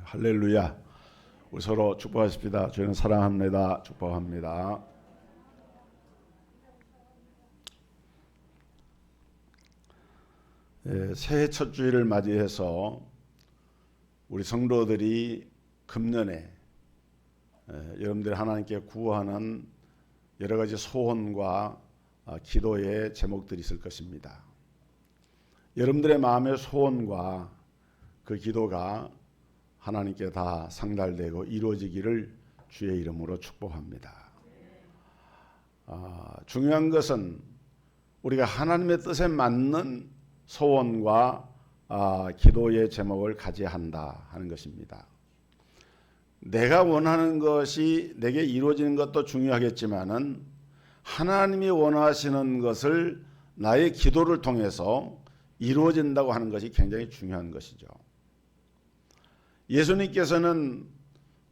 할렐루야. 우리 서로 축복하십시다. 저희는 사랑합니다. 축복합니다. 새해 첫 주일을 맞이해서 우리 성도들이 금년에 여러분들이 하나님께 구하는 여러 가지 소원과 기도의 제목들이 있을 것입니다. 여러분들의 마음의 소원과 그 기도가 하나님께 다 상달되고 이루어지기를 주의 이름으로 축복합니다. 중요한 것은 우리가 하나님의 뜻에 맞는 소원과 기도의 제목을 가져야 한다 하는 것입니다. 내가 원하는 것이 내게 이루어지는 것도 중요하겠지만은 하나님이 원하시는 것을 나의 기도를 통해서 이루어진다고 하는 것이 굉장히 중요한 것이죠. 예수님께서는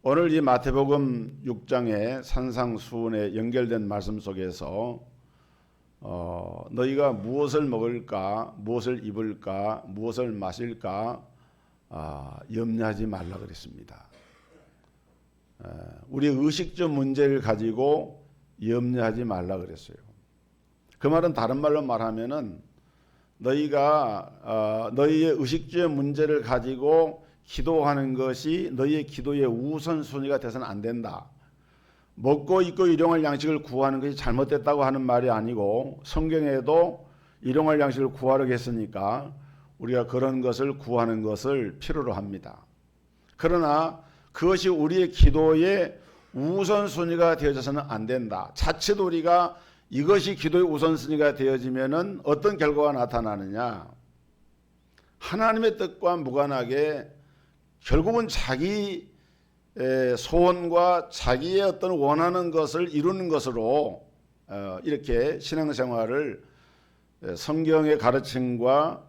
오늘 이 마태복음 6장의 산상수훈에 연결된 말씀 속에서 너희가 무엇을 먹을까, 무엇을 입을까, 무엇을 마실까 염려하지 말라 그랬습니다. 우리의 의식적 문제를 가지고 염려하지 말라 그랬어요. 그 말은 다른 말로 말하면은 너희가 너희의 의식주의 문제를 가지고 기도하는 것이 너희의 기도의 우선순위가 돼서는 안 된다. 먹고 입고 일용할 양식을 구하는 것이 잘못됐다고 하는 말이 아니고 성경에도 일용할 양식을 구하라고 했으니까 우리가 그런 것을 구하는 것을 필요로 합니다. 그러나 그것이 우리의 기도의 우선순위가 되어져서는 안 된다. 자칫 우리가 이것이 기도의 우선순위가 되어지면은 어떤 결과가 나타나느냐? 하나님의 뜻과 무관하게 결국은 자기 소원과 자기의 어떤 원하는 것을 이루는 것으로 이렇게 신앙생활을 성경의 가르침과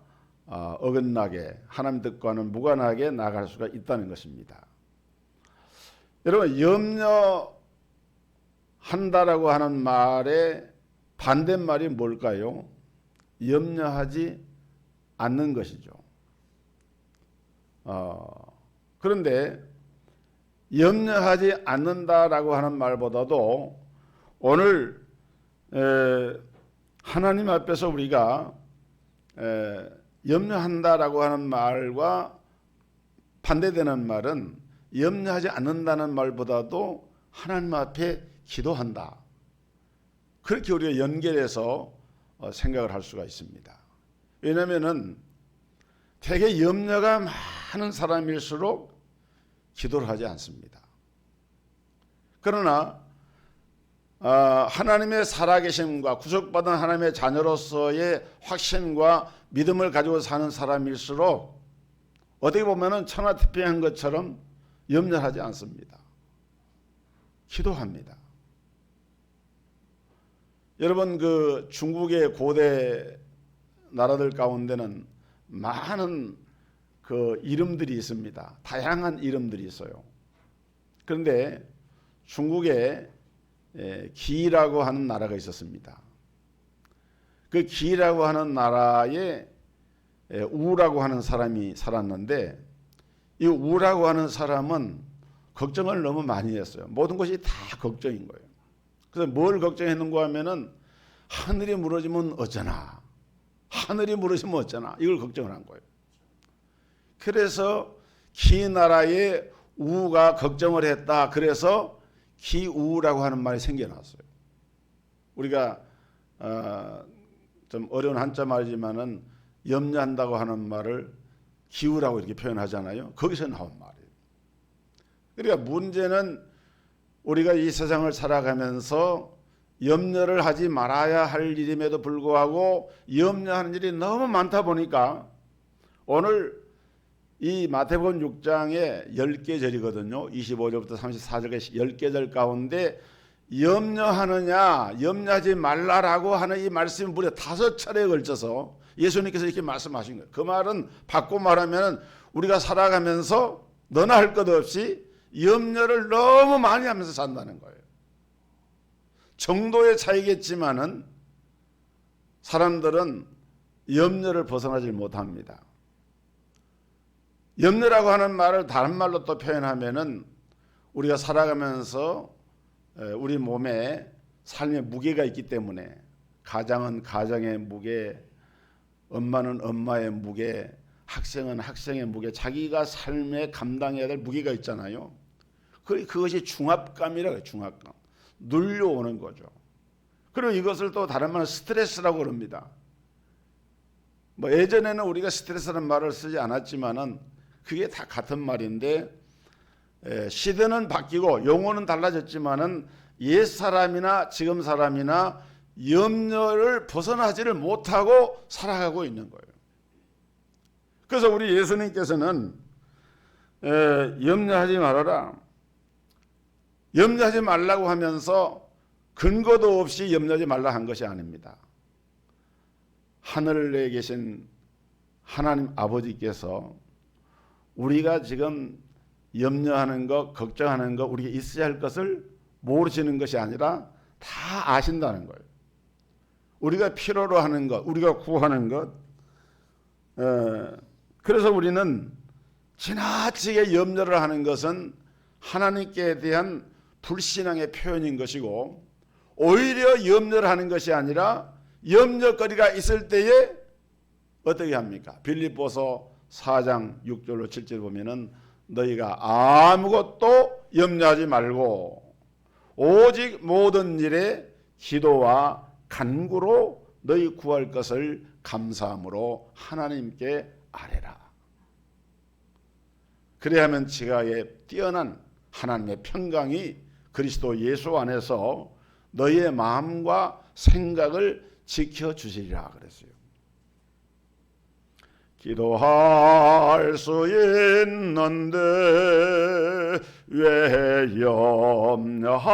어긋나게 하나님 뜻과는 무관하게 나아갈 수가 있다는 것입니다. 여러분, 염려한다라고 하는 말의 반대말이 뭘까요? 염려하지 않는 것이죠. 그런데 염려하지 않는다라고 하는 말보다도 오늘 하나님 앞에서 우리가 염려한다라고 하는 말과 반대되는 말은 염려하지 않는다는 말보다도 하나님 앞에 기도한다. 그렇게 우리가 연결해서 생각을 할 수가 있습니다. 왜냐하면은 되게 염려가 많은 사람일수록 기도를 하지 않습니다. 그러나 하나님의 살아계심과 구속받은 하나님의 자녀로서의 확신과 믿음을 가지고 사는 사람일수록 어떻게 보면은 천하태평한 것처럼 염려하지 않습니다. 기도합니다. 여러분, 그 중국의 고대 나라들 가운데는 많은 그 이름들이 있습니다. 다양한 이름들이 있어요. 그런데 중국에 기라고 하는 나라가 있었습니다. 그 기라고 하는 나라에 우라고 하는 사람이 살았는데 이 우라고 하는 사람은 걱정을 너무 많이 했어요. 모든 것이 다 걱정인 거예요. 그래서 뭘 걱정했는가 하면은 하늘이 무너지면 어쩌나, 하늘이 무너지면 어쩌나 이걸 걱정을 한 거예요. 그래서 기나라의 우가 걱정을 했다. 그래서 기우라고 하는 말이 생겨났어요. 우리가 좀 어려운 한자 말이지만은 염려한다고 하는 말을 기우라고 이렇게 표현하잖아요. 거기서 나온 말이에요. 그러니까 문제는 우리가 이 세상을 살아가면서 염려를 하지 말아야 할 일임에도 불구하고 염려하는 일이 너무 많다 보니까 오늘 이 마태복음 6장에 10개 절이거든요. 25절부터 34절까지 10개 절 가운데 염려하느냐 염려하지 말라라고 하는 이 말씀이 무려 5차례에 걸쳐서 예수님께서 이렇게 말씀하신 거예요. 그 말은 바꿔 말하면 우리가 살아가면서 너나 할 것 없이 염려를 너무 많이 하면서 산다는 거예요. 정도의 차이겠지만은 사람들은 염려를 벗어나지 못합니다. 염려라고 하는 말을 다른 말로 또 표현하면은 우리가 살아가면서 우리 몸에 삶의 무게가 있기 때문에 가장은 가장의 무게, 엄마는 엄마의 무게, 학생은 학생의 무게, 자기가 삶에 감당해야 될 무게가 있잖아요. 그것이 중압감이라고 해요. 중압감. 눌려오는 거죠. 그리고 이것을 또 다른 말은 스트레스라고 그럽니다. 뭐 예전에는 우리가 스트레스라는 말을 쓰지 않았지만은 그게 다 같은 말인데, 시대는 바뀌고 용어는 달라졌지만은 옛 사람이나 지금 사람이나 염려를 벗어나지를 못하고 살아가고 있는 거예요. 그래서 우리 예수님께서는 염려하지 말아라, 염려하지 말라고 하면서 근거도 없이 염려하지 말라 한 것이 아닙니다. 하늘에 계신 하나님 아버지께서 우리가 지금 염려하는 것, 걱정하는 것, 우리가 있어야 할 것을 모르시는 것이 아니라 다 아신다는 거예요. 우리가 필요로 하는 것, 우리가 구하는 것. 그래서 우리는 지나치게 염려를 하는 것은 하나님께 대한 불신앙의 표현인 것이고, 오히려 염려를 하는 것이 아니라 염려거리가 있을 때에 어떻게 합니까? 빌립보서 4장 6절로 7절 보면은 너희가 아무것도 염려하지 말고 오직 모든 일에 기도와 간구로 너희 구할 것을 감사함으로 하나님께 아뢰라. 그래야만 지각에 뛰어난 하나님의 평강이 그리스도 예수 안에서 너희의 마음과 생각을 지켜주시리라 그랬어요. 기도할 수 있는데 왜 염려하십니까?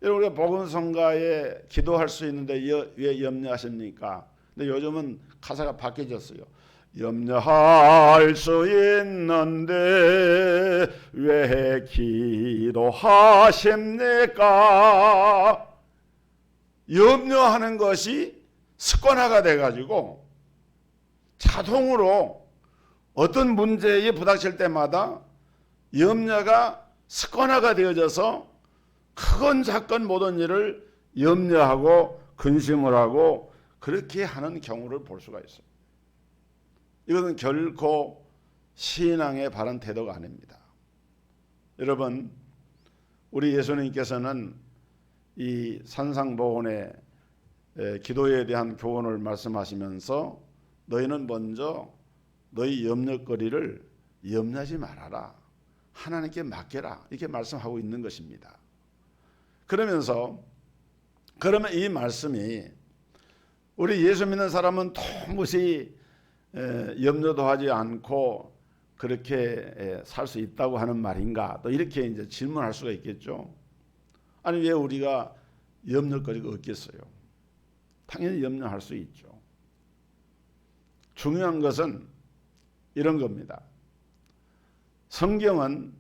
우리가 복음성가에 기도할 수 있는데 왜 염려하십니까? 근데 요즘은 가사가 바뀌어졌어요. 염려할 수 있는데 왜 기도하십니까? 염려하는 것이 습관화가 돼가지고 자동으로 어떤 문제에 부닥칠 때마다 염려가 습관화가 되어져서 크건 작건 모든 일을 염려하고 근심을 하고 그렇게 하는 경우를 볼 수가 있어요. 이것은 결코 신앙의 바른 태도가 아닙니다. 여러분, 우리 예수님께서는 이 산상보훈의 기도에 대한 교훈을 말씀하시면서 너희는 먼저 너희 염려거리를 염려하지 말아라, 하나님께 맡겨라, 이렇게 말씀하고 있는 것입니다. 그러면 이 말씀이 우리 예수 믿는 사람은 도무지 염려도 하지 않고 그렇게 살 수 있다고 하는 말인가? 또 이렇게 이제 질문할 수가 있겠죠. 아니 왜 우리가 염려거리가 없겠어요? 당연히 염려할 수 있죠. 중요한 것은 이런 겁니다. 성경은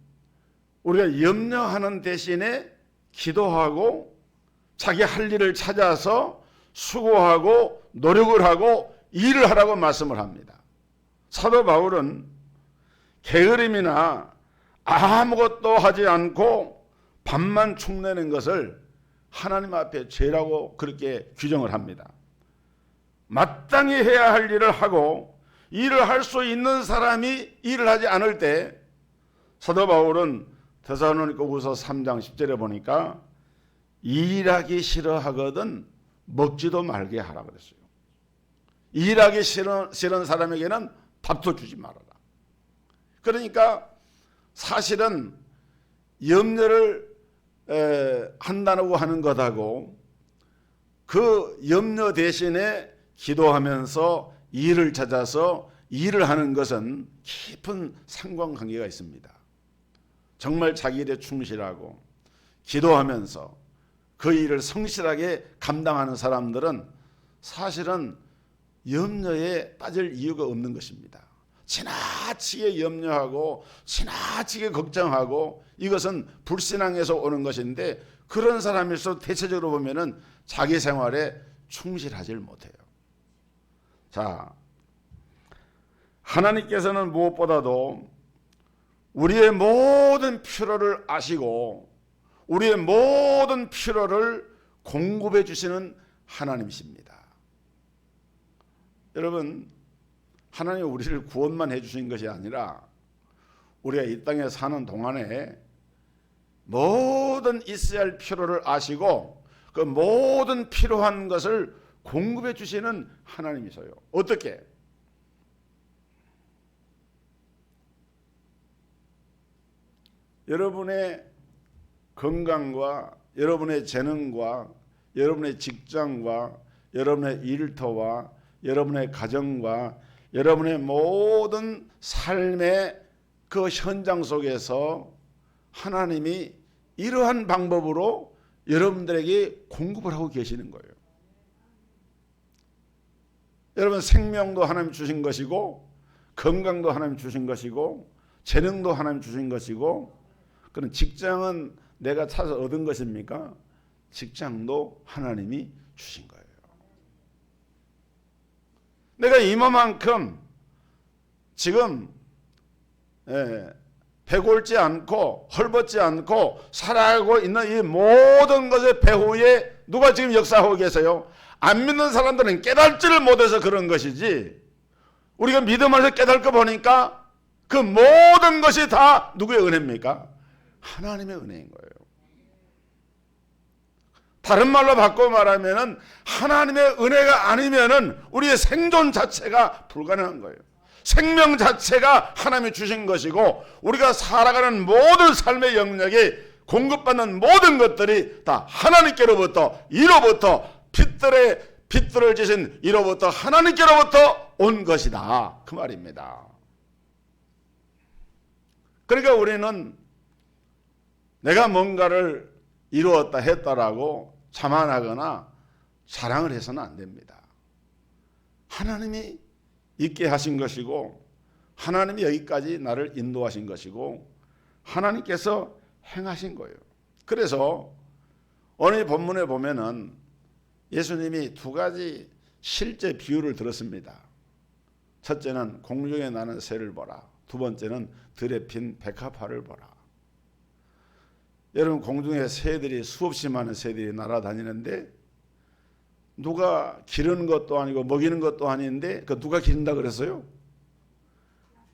우리가 염려하는 대신에 기도하고 자기 할 일을 찾아서 수고하고 노력을 하고 일을 하라고 말씀을 합니다. 사도 바울은 게으름이나 아무것도 하지 않고 밥만 축내는 것을 하나님 앞에 죄라고 그렇게 규정을 합니다. 마땅히 해야 할 일을 하고 일을 할 수 있는 사람이 일을 하지 않을 때 사도 바울은 데살로니가후서 3장 10절에 보니까 일하기 싫어하거든 먹지도 말게 하라 그랬어요. 일하기 싫은 사람에게는 밥도 주지 말아라. 그러니까 사실은 염려를 한다고 하는 것하고 그 염려 대신에 기도하면서 일을 찾아서 일을 하는 것은 깊은 상관관계가 있습니다. 정말 자기 일에 충실하고 기도하면서 그 일을 성실하게 감당하는 사람들은 사실은 염려에 빠질 이유가 없는 것입니다. 지나치게 염려하고 지나치게 걱정하고 이것은 불신앙에서 오는 것인데, 그런 사람일수록 대체적으로 보면은 자기 생활에 충실하지 못해요. 자, 하나님께서는 무엇보다도 우리의 모든 필요를 아시고 우리의 모든 필요를 공급해 주시는 하나님이십니다. 여러분, 하나님이 우리를 구원만 해 주신 것이 아니라 우리가 이 땅에 사는 동안에 모든 있어야 할 필요를 아시고 그 모든 필요한 것을 공급해 주시는 하나님이세요. 어떻게? 여러분의 건강과 여러분의 재능과 여러분의 직장과 여러분의 일터와 여러분의 가정과 여러분의 모든 삶의 그 현장 속에서 하나님이 이러한 방법으로 여러분들에게 공급을 하고 계시는 거예요. 여러분, 생명도 하나님 주신 것이고 건강도 하나님 주신 것이고 재능도 하나님 주신 것이고, 그런 직장은 내가 찾아 얻은 것입니까? 직장도 하나님이 주신 거예요. 내가 이만큼 지금 배골지 않고 헐벗지 않고 살아가고 있는 이 모든 것의 배후에 누가 지금 역사하고 계세요? 안 믿는 사람들은 깨닫지를 못해서 그런 것이지, 우리가 믿음 안에서 깨닫고 보니까 그 모든 것이 다 누구의 은혜입니까? 하나님의 은혜인 거예요. 다른 말로 바꿔 말하면은 하나님의 은혜가 아니면은 우리의 생존 자체가 불가능한 거예요. 생명 자체가 하나님이 주신 것이고 우리가 살아가는 모든 삶의 영역에 공급받는 모든 것들이 다 하나님께로부터, 이로부터, 빛들을 지신 이로부터, 하나님께로부터 온 것이다, 그 말입니다. 그러니까 우리는 내가 뭔가를 이루었다 했다라고 자만하거나 자랑을 해서는 안 됩니다. 하나님이 있게 하신 것이고 하나님이 여기까지 나를 인도하신 것이고 하나님께서 행하신 거예요. 그래서 오늘 본문에 보면은 예수님이 두 가지 실제 비유를 들었습니다. 첫째는 공중에 나는 새를 보라, 두 번째는 들에 핀 백합화를 보라. 여러분, 공중에 새들이, 수없이 많은 새들이 날아다니는데 누가 기르는 것도 아니고 먹이는 것도 아닌데 그 누가 기른다 그랬어요?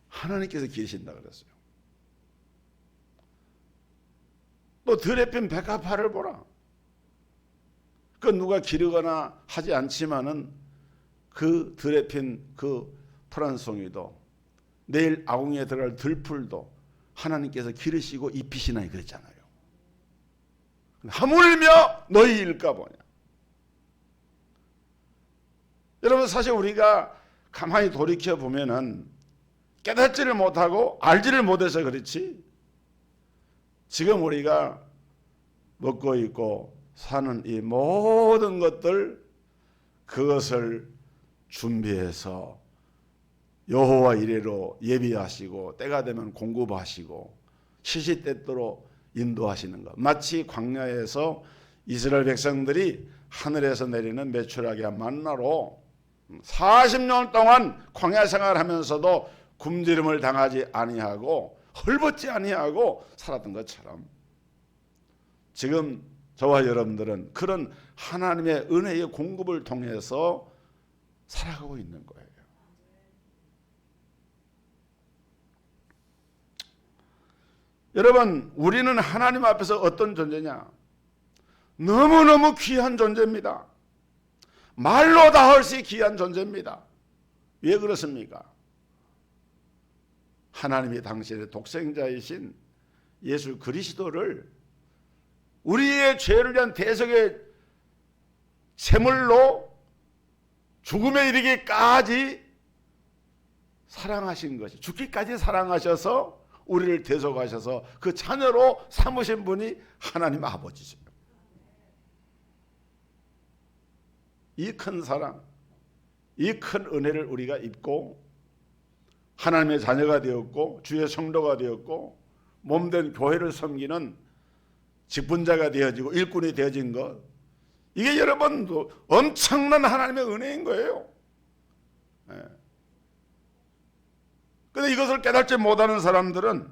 하나님께서 기르신다 그랬어요. 또 들에 핀 백합화를 보라. 그 누가 기르거나 하지 않지만은 그 들에 핀 그 토란송이도 내일 아궁이에 들어갈 들풀도 하나님께서 기르시고 입히시나 그랬잖아요. 하물며 너희 일까 보냐. 여러분, 사실 우리가 가만히 돌이켜 보면은 깨닫지를 못하고 알지를 못해서 그렇지, 지금 우리가 먹고 있고 사는 이 모든 것들, 그것을 준비해서 여호와 이레로 예비하시고 때가 되면 공급하시고 시시때때로 인도하시는 것. 마치 광야에서 이스라엘 백성들이 하늘에서 내리는 메추라기 만나로 40년 동안 광야 생활하면서도 굶주림을 당하지 아니하고 헐벗지 아니하고 살았던 것처럼 지금 저와 여러분들은 그런 하나님의 은혜의 공급을 통해서 살아가고 있는 거예요. 여러분, 우리는 하나님 앞에서 어떤 존재냐? 너무너무 귀한 존재입니다. 말로 다 할 수 있는 귀한 존재입니다. 왜 그렇습니까? 하나님이 당신의 독생자이신 예수 그리스도를 우리의 죄를 위한 대속의 제물로 죽음에 이르기까지 사랑하신 것이, 죽기까지 사랑하셔서 우리를 대속하셔서 그 자녀로 삼으신 분이 하나님 아버지십니다. 이 큰 사랑, 이 큰 은혜를 우리가 입고 하나님의 자녀가 되었고 주의 성도가 되었고 몸된 교회를 섬기는 직분자가 되어지고 일꾼이 되어진 것, 이게 여러분 엄청난 하나님의 은혜인 거예요. 그런데 이것을 깨닫지 못하는 사람들은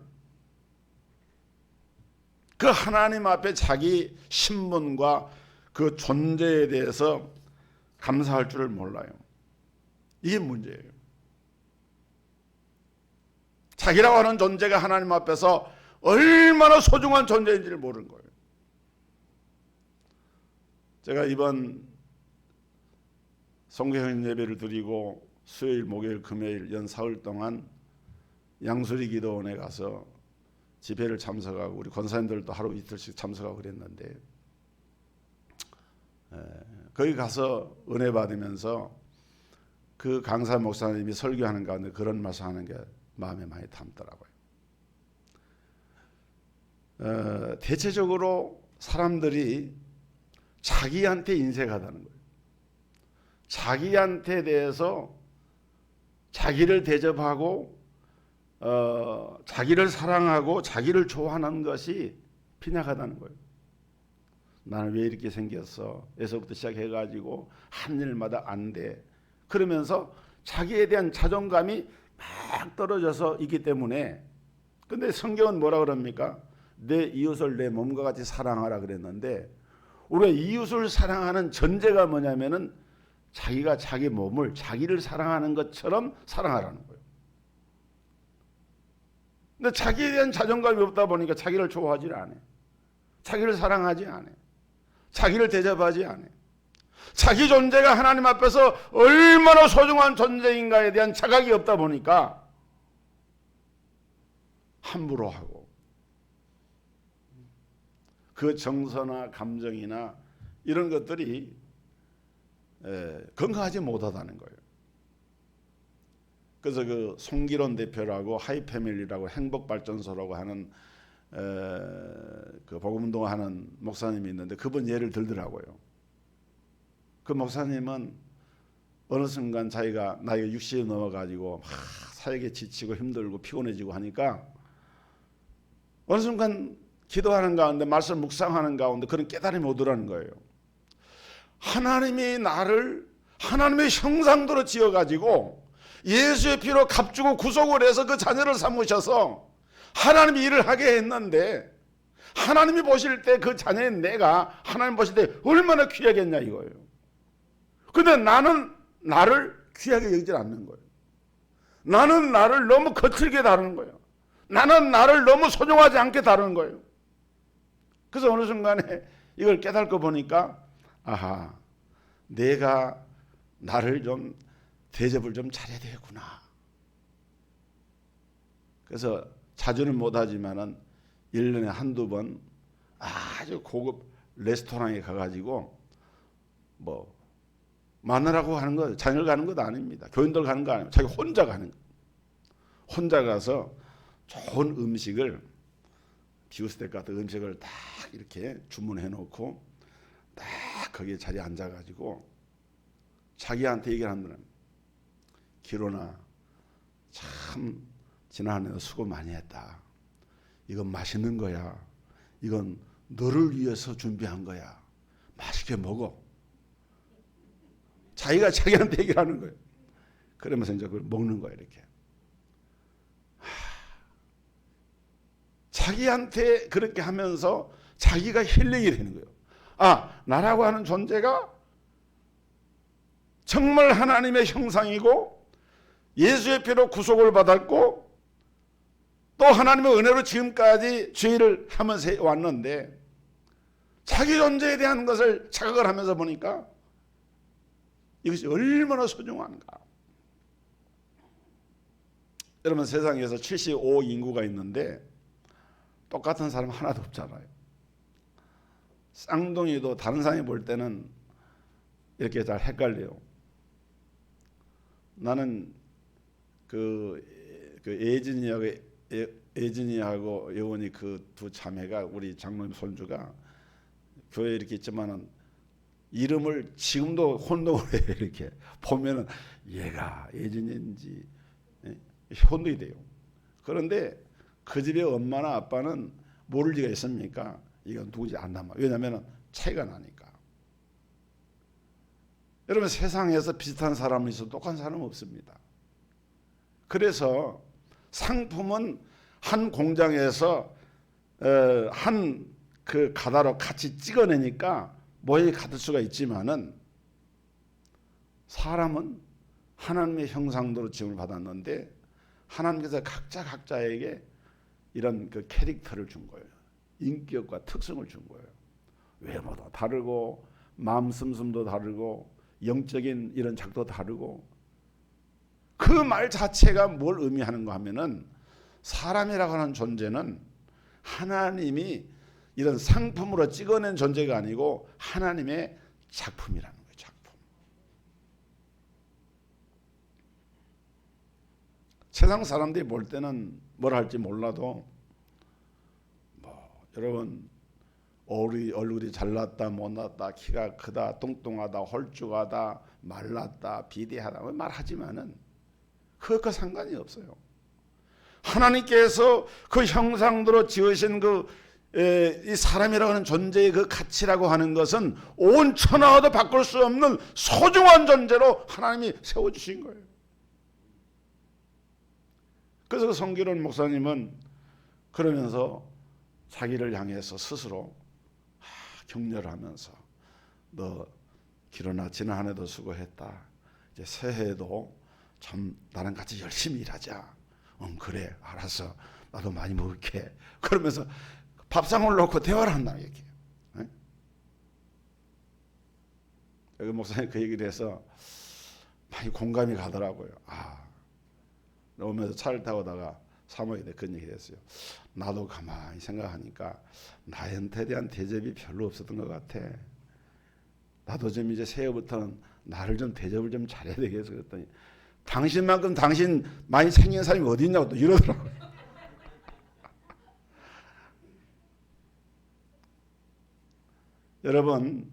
그 하나님 앞에 자기 신분과 그 존재에 대해서 감사할 줄을 몰라요. 이게 문제예요. 자기라고 하는 존재가 하나님 앞에서 얼마나 소중한 존재인지를 모르는 거예요. 제가 이번 성교형 예배를 드리고 수요일, 목요일, 금요일 연 사흘 동안 양수리 기도원에 가서 집회를 참석하고 우리 권사님들도 하루 이틀씩 참석하고 그랬는데 거기 가서 은혜 받으면서 그 강사 목사님이 설교하는 가운데 그런 말씀하는 게 마음에 많이 담더라고요. 대체적으로 사람들이 자기한테 인색하다는 거예요. 자기한테 대해서 자기를 대접하고 자기를 사랑하고 자기를 좋아하는 것이 빈약하다는 거예요. 나는 왜 이렇게 생겼어? 에서부터 시작해가지고 한 일마다 안 돼. 그러면서 자기에 대한 자존감이 막 떨어져서 있기 때문에. 근데 성경은 뭐라 그럽니까? 내 이웃을 내 몸과 같이 사랑하라 그랬는데 우리가 이웃을 사랑하는 전제가 뭐냐면은 자기가 자기 몸을 자기를 사랑하는 것처럼 사랑하라는 거예요. 근데 자기에 대한 자존감이 없다 보니까 자기를 좋아하지 않아. 자기를 사랑하지 않아. 자기를 대접하지 않아. 자기 존재가 하나님 앞에서 얼마나 소중한 존재인가에 대한 자각이 없다 보니까 함부로 하고 그 정서나 감정이나 이런 것들이 건강하지 못하다는 거예요. 그래서 그 송기론 대표라고 하이패밀리라고 행복발전소라고 하는 그 복음운동하는 목사님이 있는데 그분 예를 들더라고요. 그 목사님은 어느 순간 자기가 나이가 60이 넘어가지고 막 사역에 지치고 힘들고 피곤해지고 하니까 어느 순간 기도하는 가운데 말씀 묵상하는 가운데 그런 깨달음이 오더라는 거예요. 하나님이 나를 하나님의 형상대로 지어가지고 예수의 피로 값주고 구속을 해서 그 자녀를 삼으셔서 하나님이 일을 하게 했는데 하나님이 보실 때 그 자녀인 내가 하나님 보실 때 얼마나 귀하겠냐 이거예요. 근데 나는 나를 귀하게 여기지 않는 거예요. 나는 나를 너무 거칠게 다루는 거예요. 나는 나를 너무 소중하지 않게 다루는 거예요. 그래서 어느 순간에 이걸 깨닫고 보니까 아하, 내가 나를 좀 대접을 좀 잘해야 되겠구나. 그래서 자주는 못하지만은 1년에 한두 번 아주 고급 레스토랑에 가가지고 뭐 마누라고 하는 거 자녀를 가는 것도 아닙니다. 교인들 가는 거 아니에요. 자기 혼자 가는 거. 혼자 가서 좋은 음식을 비우스텍 같은 음식을 딱 이렇게 주문해 놓고 딱 거기에 자리에 앉아가지고 자기한테 얘기를 하는 기로나 참 지난 한 해 수고 많이 했다. 이건 맛있는 거야. 이건 너를 위해서 준비한 거야. 맛있게 먹어. 자기가 자기한테 얘기를 하는 거예요. 그러면서 이제 그걸 먹는 거예요. 이렇게. 자기한테 그렇게 하면서 자기가 힐링이 되는 거예요. 아, 나라고 하는 존재가 정말 하나님의 형상이고 예수의 피로 구속을 받았고 또 하나님의 은혜로 지금까지 죄를 하면서 왔는데 자기 존재에 대한 것을 자각을 하면서 보니까 이것이 얼마나 소중한가. 여러분 세상에서 75억 인구가 있는데 똑같은 사람 하나도 없잖아요. 쌍둥이도 다른 사람이 볼 때는 이렇게 잘 헷갈려요. 나는 그 예진이하고 여원이 그 두 자매가 우리 장로님 손주가 교회에 이렇게 있지만은 이름을 지금도 혼동을 해요. 이렇게 보면은 얘가 예진인지 혼동이 돼요. 그런데 그 집의 엄마나 아빠는 모를 리가 있습니까? 이건 누구지 안 남아. 왜냐하면 차이가 나니까. 여러분 세상에서 비슷한 사람이 있어도 똑같은 사람은 없습니다. 그래서 상품은 한 공장에서 한 그 가다로 같이 찍어내니까 모양이 같을 수가 있지만은 사람은 하나님의 형상대로 지음을 받았는데 하나님께서 각자에게 이런 그 캐릭터를 준 거예요. 인격과 특성을 준 거예요. 외모도 다르고 마음 씀씀도 다르고 영적인 이런 작도 다르고 그 말 자체가 뭘 의미하는가 하면은 사람이라고 하는 존재는 하나님이 이런 상품으로 찍어낸 존재가 아니고 하나님의 작품이라는 거예요. 작품. 세상 사람들이 볼 때는 뭘 할지 몰라도 여러분 얼굴이 잘났다 못났다 키가 크다 뚱뚱하다 홀쭉하다 말랐다 비대하다 말하지만은 그것과 상관이 없어요. 하나님께서 그 형상대로 지으신 이 사람이라고 하는 존재의 그 가치라고 하는 것은 온 천하와도 바꿀 수 없는 소중한 존재로 하나님이 세워주신 거예요. 그래서 그 성기론 목사님은 그러면서 자기를 향해서 스스로 격려를 하면서 너 기론아 지난 한 해도 수고했다. 이제 새해에도 참 나랑 같이 열심히 일하자. 그래 알았어. 나도 많이 먹을게. 그러면서 밥상을 놓고 대화를 한다 얘기해요. 여기 목사님 그 얘기를 해서 많이 공감이 가더라고요. 오면서 차를 타고 오다가 사모님한테 그런 얘기를 했어요. 나도 가만히 생각하니까 나한테 대한 대접이 별로 없었던 것 같아. 나도 좀 이제 새해부터는 나를 좀 대접을 좀 잘해야 되겠어. 그랬더니 당신만큼 당신 많이 생긴 사람이 어디 있냐고 또 이러더라고요. 여러분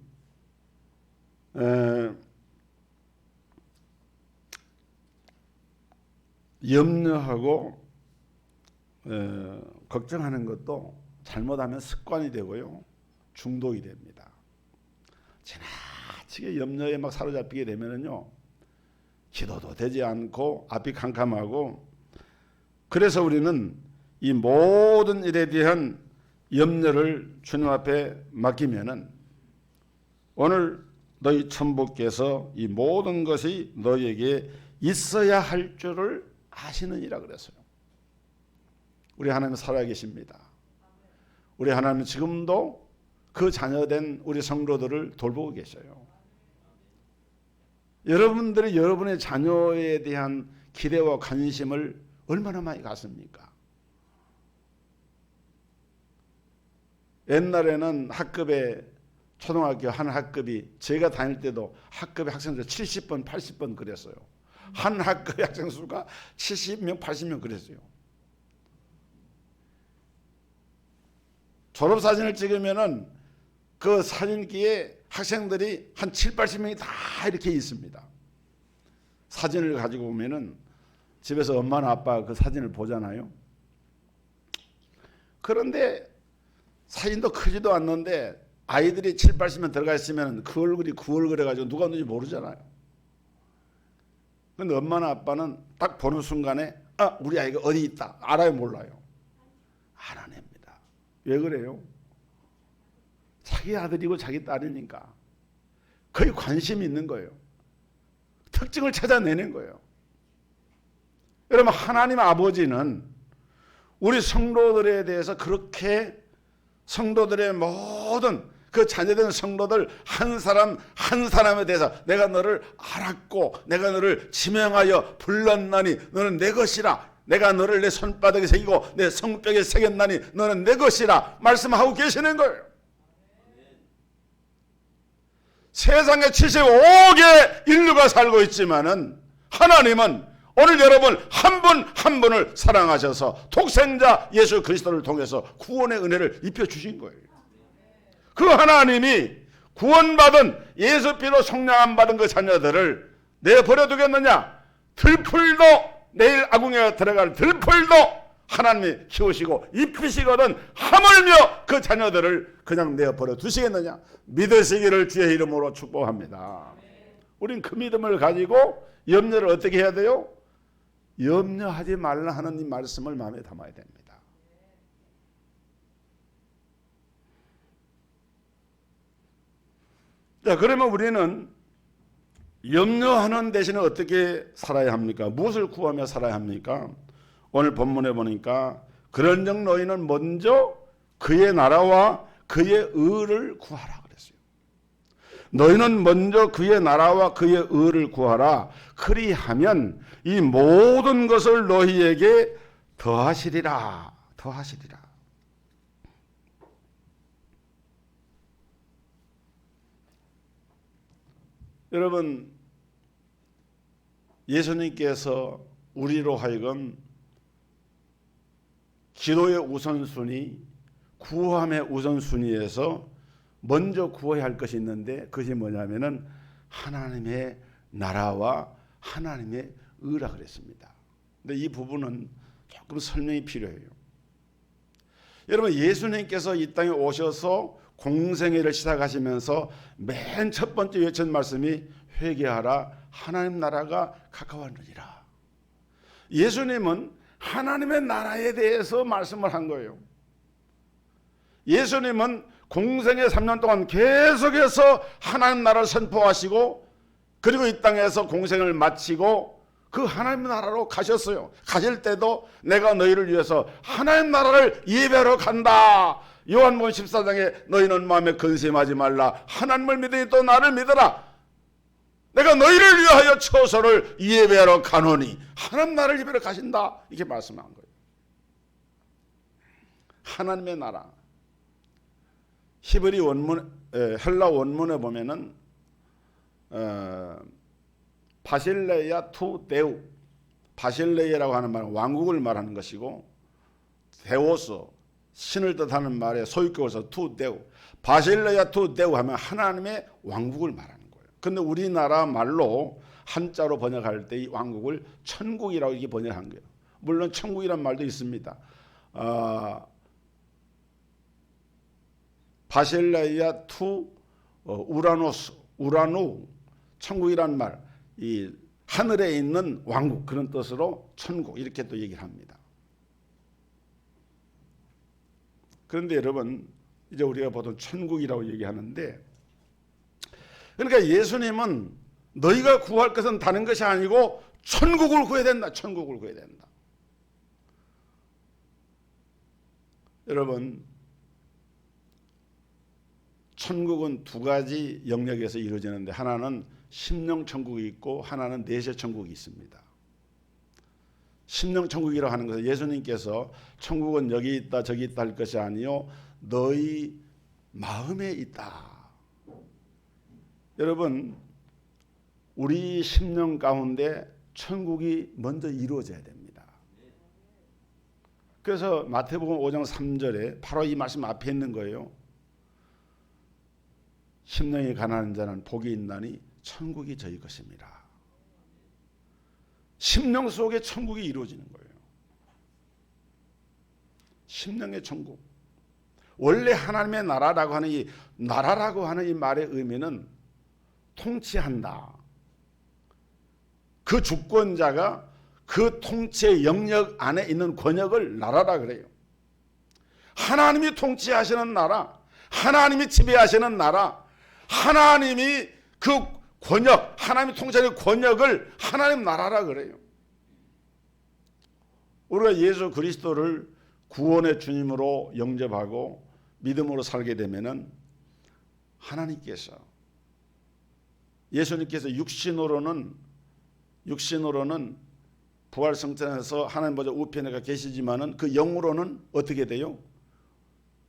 염려하고 걱정하는 것도 잘못하면 습관이 되고요 중독이 됩니다. 지나치게 염려에 막 사로잡히게 되면은요 기도도 되지 않고 앞이 캄캄하고 그래서 우리는 이 모든 일에 대한 염려를 주님 앞에 맡기면은 오늘 너희 천부께서 이 모든 것이 너희에게 있어야 할 줄을 아시느니라 그랬어요. 우리 하나님은 살아계십니다. 우리 하나님은 지금도 그 자녀된 우리 성도들을 돌보고 계셔요. 여러분들이 여러분의 자녀에 대한 기대와 관심을 얼마나 많이 갖습니까? 옛날에는 학급에 초등학교 한 학급이 제가 다닐 때도 학급의 학생들 70번 80번 그랬어요. 한 학급의 학생 수가 70명 80명 그랬어요. 졸업사진을 찍으면은 그 사진기에 학생들이 한 7, 80명이 다 이렇게 있습니다. 사진을 가지고 오면은 집에서 엄마나 아빠가 그 사진을 보잖아요. 그런데 사진도 크지도 않는데 아이들이 7, 80명 들어가 있으면 그 얼굴이 그 얼굴 해가지고 누가 누군지 모르잖아요. 근데 엄마나 아빠는 딱 보는 순간에 우리 아이가 어디 있다 알아요 몰라요? 알아냅니다. 왜 그래요? 자기 아들이고 자기 딸이니까 거의 관심이 있는 거예요. 특징을 찾아내는 거예요. 여러분 하나님 아버지는 우리 성도들에 대해서 그렇게 성도들의 모든 그 자녀된 성도들 한 사람 한 사람에 대해서 내가 너를 알았고 내가 너를 지명하여 불렀나니 너는 내 것이라 내가 너를 내 손바닥에 새기고 내 성벽에 새겼나니 너는 내 것이라 말씀하고 계시는 거예요. 세상에 75억의 인류가 살고 있지만은 하나님은 오늘 여러분 한 분 한 분을 사랑하셔서 독생자 예수 그리스도를 통해서 구원의 은혜를 입혀주신 거예요. 그 하나님이 구원받은 예수 피로 속량함 받은 그 자녀들을 내버려 두겠느냐? 들풀도 내일 아궁이에 들어갈 들풀도 하나님이 키우시고 입히시거든 하물며 그 자녀들을 그냥 내버려 두시겠느냐? 믿으시기를 주의 이름으로 축복합니다. 우린 그 믿음을 가지고 염려를 어떻게 해야 돼요? 염려하지 말라 하는 이 말씀을 마음에 담아야 됩니다. 자, 그러면 우리는 염려하는 대신에 어떻게 살아야 합니까? 무엇을 구하며 살아야 합니까? 오늘 본문에 보니까 그런즉 너희는 먼저 그의 나라와 그의 의를 구하라 그랬어요. 너희는 먼저 그의 나라와 그의 의를 구하라. 그리하면 이 모든 것을 너희에게 더하시리라. 더하시리라. 여러분, 예수님께서 우리로 하여금 기도의 우선순위, 구함의 우선순위에서 먼저 구해야 할 것이 있는데 그것이 뭐냐면은 하나님의 나라와 하나님의 의라 그랬습니다. 근데 이 부분은 조금 설명이 필요해요. 여러분, 예수님께서 이 땅에 오셔서 공생애를 시작하시면서 맨 첫 번째 외친 말씀이 회개하라, 하나님 나라가 가까웠느니라. 예수님은 하나님의 나라에 대해서 말씀을 한 거예요. 예수님은 공생애 3년 동안 계속해서 하나님 나라를 선포하시고 그리고 이 땅에서 공생을 마치고 그 하나님 나라로 가셨어요. 가실 때도 내가 너희를 위해서 하나님 나라를 예배하러 간다. 요한복음 14장에 너희는 마음에 근심하지 말라. 하나님을 믿으니 또 나를 믿어라. 내가 너희를 위하여 처소를 예배하러 가노니 하나님 나라를 예배하러 가신다. 이렇게 말씀한 거예요. 하나님의 나라. 히브리 원문, 헬라 원문에 보면은 바실레야 투 데우, 바실레야라고 하는 말은 왕국을 말하는 것이고 데오스, 신을 뜻하는 말에 소유격에서 투 데우, 바실레야 투 데우 하면 하나님의 왕국을 말하는 거예요. 그런데 우리나라 말로 한자로 번역할 때 이 왕국을 천국이라고 이렇게 번역한 거예요. 물론 천국이란 말도 있습니다. 바실레야 투 우라노스, 우라누, 천국이란 말, 이 하늘에 있는 왕국, 그런 뜻으로 천국 이렇게 또 얘기를 합니다. 그런데 여러분, 이제 우리가 보통 천국이라고 얘기하는데, 그러니까 예수님은 너희가 구할 것은 다른 것이 아니고 천국을 구해야 된다. 천국을 구해야 된다. 여러분, 천국은 두 가지 영역에서 이루어지는데 하나는 심령 천국이 있고 하나는 내세 천국이 있습니다. 심령 천국이라고 하는 것은 예수님께서 천국은 여기 있다 저기 있다 할 것이 아니요 너희 마음에 있다. 여러분, 우리 심령 가운데 천국이 먼저 이루어져야 됩니다. 그래서 마태복음 5장 3절에 바로 이 말씀 앞에 있는 거예요. 심령이 가난한 자는 복이 있나니 천국이 저희 것입니다. 심령 속에 천국이 이루어지는 거예요. 심령의 천국. 원래 하나님의 나라라고 하는 이 나라라고 하는 이 말의 의미는 통치한다. 그 주권자가 그 통치의 영역 안에 있는 권역을 나라라 그래요. 하나님이 통치하시는 나라, 하나님이 지배하시는 나라, 하나님이 그 권역, 하나님이 통치하는 권역을 하나님 나라라 그래요. 우리가 예수 그리스도를 구원의 주님으로 영접하고 믿음으로 살게 되면은 하나님께서, 예수님께서 육신으로는 부활성전에서 하나님 보좌 우편에 계시지만은 그 영으로는 어떻게 돼요?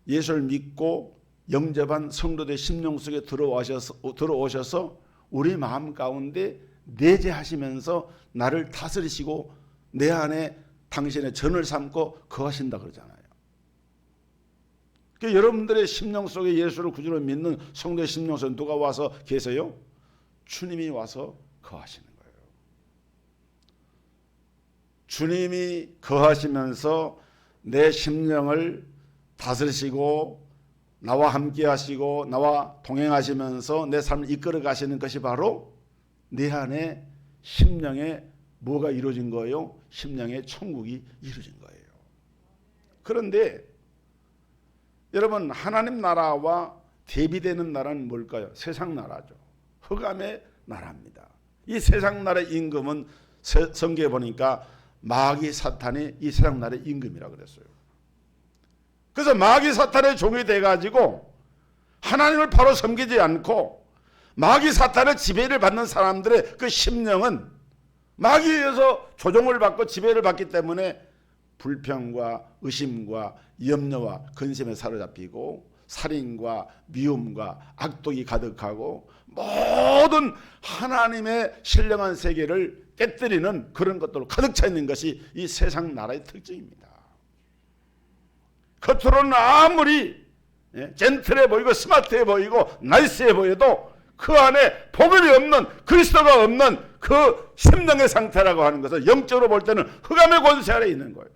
예수를 믿고 영접한 성도들의 심령 속에 들어오셔서 우리 마음 가운데 내재하시면서 나를 다스리시고 내 안에 당신의 전을 삼고 거하신다 그러잖아요. 그러니까 여러분들의 심령 속에 예수를 구주로 믿는 성도의 심령 속에 누가 와서 계세요? 주님이 와서 거하시는 거예요. 주님이 거하시면서 내 심령을 다스리시고 나와 함께 하시고 나와 동행하시면서 내 삶을 이끌어 가시는 것이 바로 내 안에 심령의 뭐가 이루어진 거예요? 심령의 천국이 이루어진 거예요. 그런데 여러분, 하나님 나라와 대비되는 나라는 뭘까요? 세상 나라죠. 흑암의 나라입니다. 이 세상 나라의 임금은 성경에 보니까 마귀 사탄이 이 세상 나라의 임금이라고 그랬어요. 그래서 마귀 사탄의 종이 돼가지고 하나님을 바로 섬기지 않고 마귀 사탄의 지배를 받는 사람들의 그 심령은 마귀에 의해서 조종을 받고 지배를 받기 때문에 불평과 의심과 염려와 근심에 사로잡히고 살인과 미움과 악독이 가득하고 모든 하나님의 신령한 세계를 깨뜨리는 그런 것들로 가득 차 있는 것이 이 세상 나라의 특징입니다. 겉으로는 아무리 젠틀해 보이고 스마트해 보이고 나이스해 보여도 그 안에 복음이 없는, 그리스도가 없는 그 심령의 상태라고 하는 것은 영적으로 볼 때는 흑암의 권세 아래에 있는 거예요.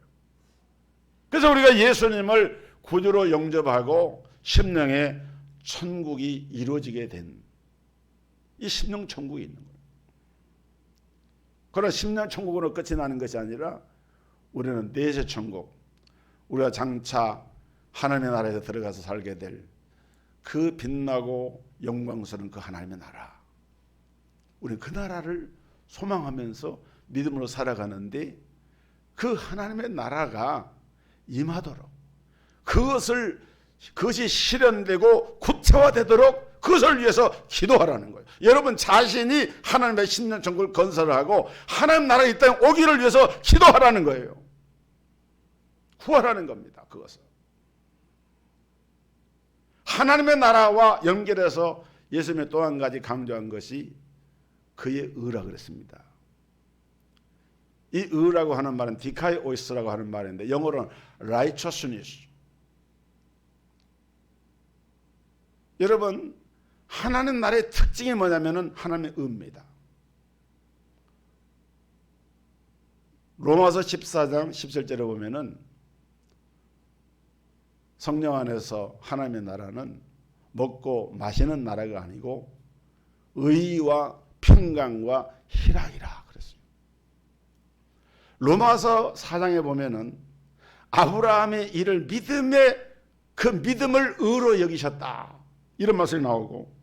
그래서 우리가 예수님을 구주로 영접하고 심령의 천국이 이루어지게 된 이 심령 천국이 있는 거예요. 그러나 심령 천국으로 끝이 나는 것이 아니라 우리는 내세 천국, 우리가 장차 하나님의 나라에서 들어가서 살게 될 그 빛나고 영광스러운 그 하나님의 나라, 우리는 그 나라를 소망하면서 믿음으로 살아가는데 그 하나님의 나라가 임하도록, 그것이 실현되고 구체화되도록 그것을 위해서 기도하라는 거예요. 여러분 자신이 하나님의 신령 천국을 건설하고 하나님 나라에 이 땅에 오기를 위해서 기도하라는 거예요. 구하라는 겁니다. 그것을 하나님의 나라와 연결해서 예수님의 또 한 가지 강조한 것이 그의 의라 그랬습니다. 이 의라고 하는 말은 디카이오이스라고 하는 말인데 영어로는 righteousness. 여러분, 하나님 나라의 특징이 뭐냐면은 하나님의 의입니다. 로마서 14장 17절에 보면은 성령 안에서 하나님의 나라는 먹고 마시는 나라가 아니고 의와 평강과 희락이라 그랬어요. 로마서 4장에 보면은 아브라함의 일을 그 믿음을 의로 여기셨다, 이런 말씀이 나오고,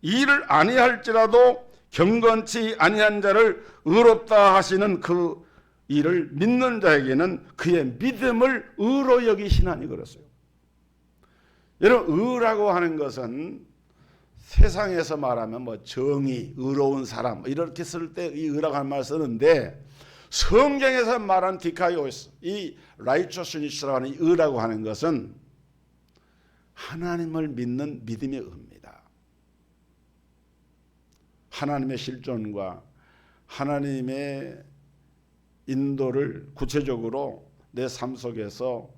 일을 아니할지라도 경건치 아니한 자를 의롭다 하시는 그 일을 믿는 자에게는 그의 믿음을 의로 여기시나니 그랬어요. 여러분, 의라고 하는 것은 세상에서 말하면 뭐 정의, 의로운 사람 이렇게 쓸 때 이 의라고 하는 말을 쓰는데, 성경에서 말한 디카이오스, 이 righteousness라고 하는 이 의라고 하는 것은 하나님을 믿는 믿음의 의입니다. 하나님의 실존과 하나님의 인도를 구체적으로 내 삶 속에서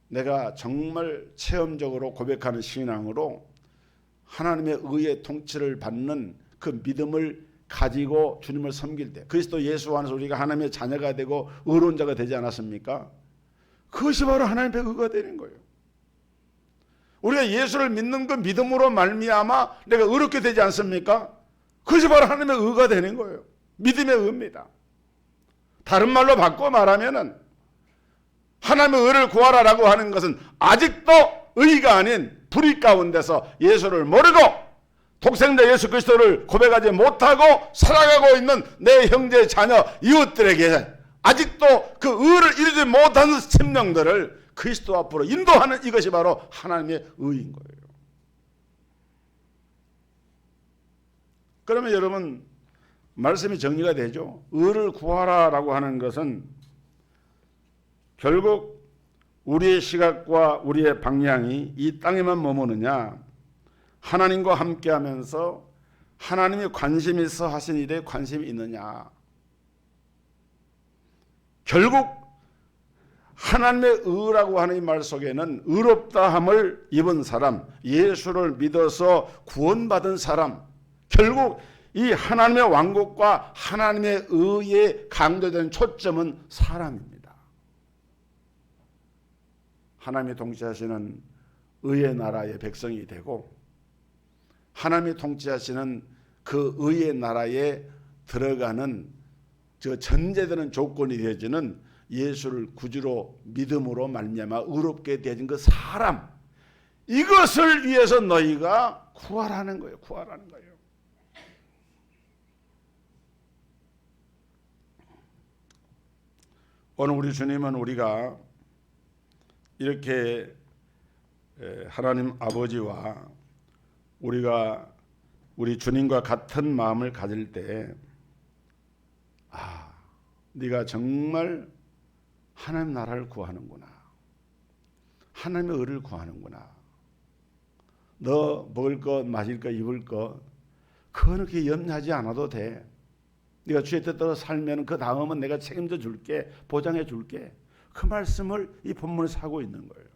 내가 정말 체험적으로 고백하는 신앙으로 하나님의 의의 통치를 받는 그 믿음을 가지고 주님을 섬길 때, 그리스도 예수 안에서 우리가 하나님의 자녀가 되고 의로운 자가 되지 않았습니까? 그것이 바로 하나님의 의가 되는 거예요. 우리가 예수를 믿는 그 믿음으로 말미암아 내가 의롭게 되지 않습니까? 그것이 바로 하나님의 의가 되는 거예요. 믿음의 의입니다. 다른 말로 바꿔 말하면은 하나님의 의를 구하라라고 하는 것은 아직도 의가 아닌 불의 가운데서 예수를 모르고 독생자 예수 그리스도를 고백하지 못하고 살아가고 있는 내 형제 자녀 이웃들에게 아직도 그 의를 이루지 못하는 심령들을 그리스도 앞으로 인도하는, 이것이 바로 하나님의 의인 거예요. 그러면 여러분, 말씀이 정리가 되죠. 의를 구하라라고 하는 것은 결국 우리의 시각과 우리의 방향이 이 땅에만 머무느냐, 하나님과 함께하면서 하나님이 관심 있어 하신 일에 관심이 있느냐. 결국 하나님의 의라고 하는 이 말 속에는 의롭다함을 입은 사람, 예수를 믿어서 구원받은 사람, 결국 이 하나님의 왕국과 하나님의 의에 강조된 초점은 사람입니다. 하나님이 통치하시는 의의 나라의 백성이 되고 하나님이 통치하시는 그 의의 나라에 들어가는 저 전제되는 조건이 되어지는 예수를 구주로 믿음으로 말미암아 의롭게 되어진 그 사람, 이것을 위해서 너희가 구하라는 거예요. 구하라는 거예요. 오늘 우리 주님은 우리가 이렇게 하나님 아버지와 우리가 우리 주님과 같은 마음을 가질 때, 네가 정말 하나님 나라를 구하는구나, 하나님의 의를 구하는구나, 너 먹을 것, 마실 것, 입을 것 그거는 그렇게 염려하지 않아도 돼. 네가 주의 뜻대로 살면 그 다음은 내가 책임져 줄게, 보장해 줄게. 그 말씀을 이 본문에서 하고 있는 거예요.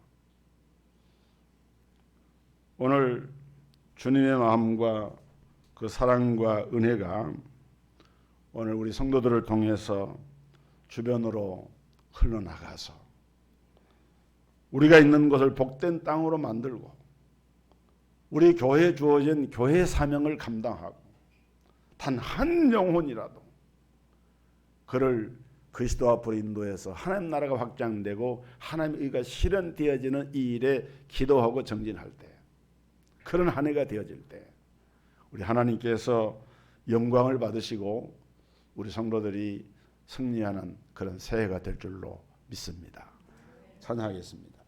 오늘 주님의 마음과 그 사랑과 은혜가 오늘 우리 성도들을 통해서 주변으로 흘러나가서 우리가 있는 곳을 복된 땅으로 만들고 우리 교회에 주어진 교회 사명을 감당하고 단 한 영혼이라도 그를 그리스도 앞으로 인도해서 하나님 나라가 확장되고 하나님의 의가 실현되어지는 이 일에 기도하고 정진할 때, 그런 한 해가 되어질 때 우리 하나님께서 영광을 받으시고 우리 성도들이 승리하는 그런 새해가 될 줄로 믿습니다. 찬양하겠습니다.